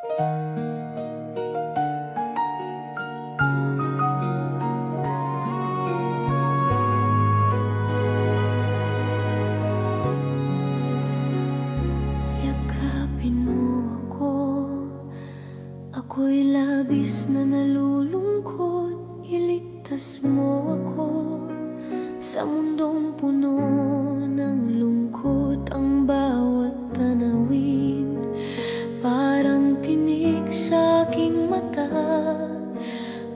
Yakapin mo ako, ako'y labis na nalulungkot. Iligtas mo ako sa mundong puno ng lungkot. Ang bawat tanawin parang tinig sa aking mata.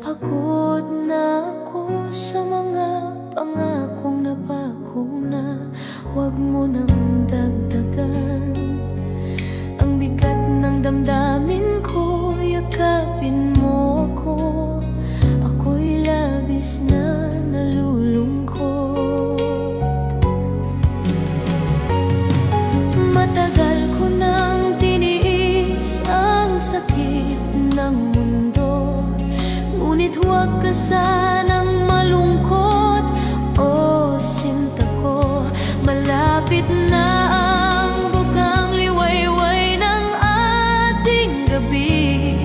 Pagod na ako sa mga pangakong napako na. Huwag mo nang dagdagan ang bigat ng damdamin ko. Yakapin mo ako, ako'y labis na nalulungkot. Matagal ko nang tiniis ang sakit ng mundo, ngunit huwag ka sanang malungkot. O sinta ko, malapit na ang bukang liwayway ng ating gabi.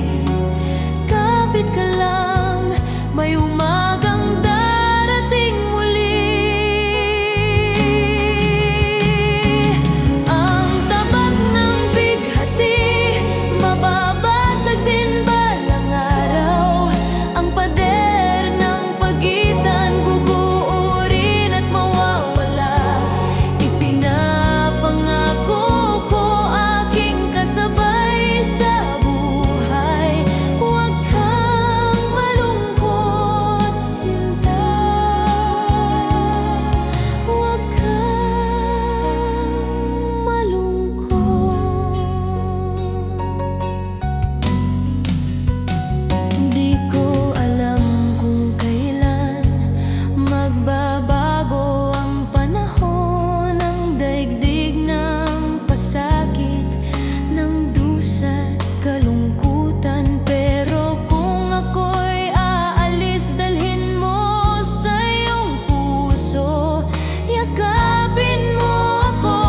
Kapit ka lang, may umagang darating muli. Ang tabak ng bighati, mababasag din balang araw. Ang pader ng pagitan, guguurin at mawawala. Ipinapangako ko aking kasabay sa buhay. Huwag kang malungkot, sinta. Huwag kang malungkot. Di ko alam kung kailan magbabago ang panahon. Ang daigdig ng pasakit, ng dusa't kalungkutan. Pero kung ako'y aalis, dalhin mo sa iyong puso. Yakapin mo ako,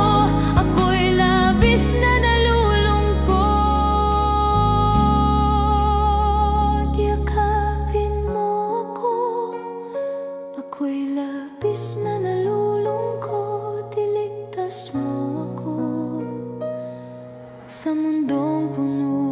ako'y labis na nalulungkot. Yakapin mo ako, ako'y labis na nalulungkot. Iligtas mo ako sa mundong puno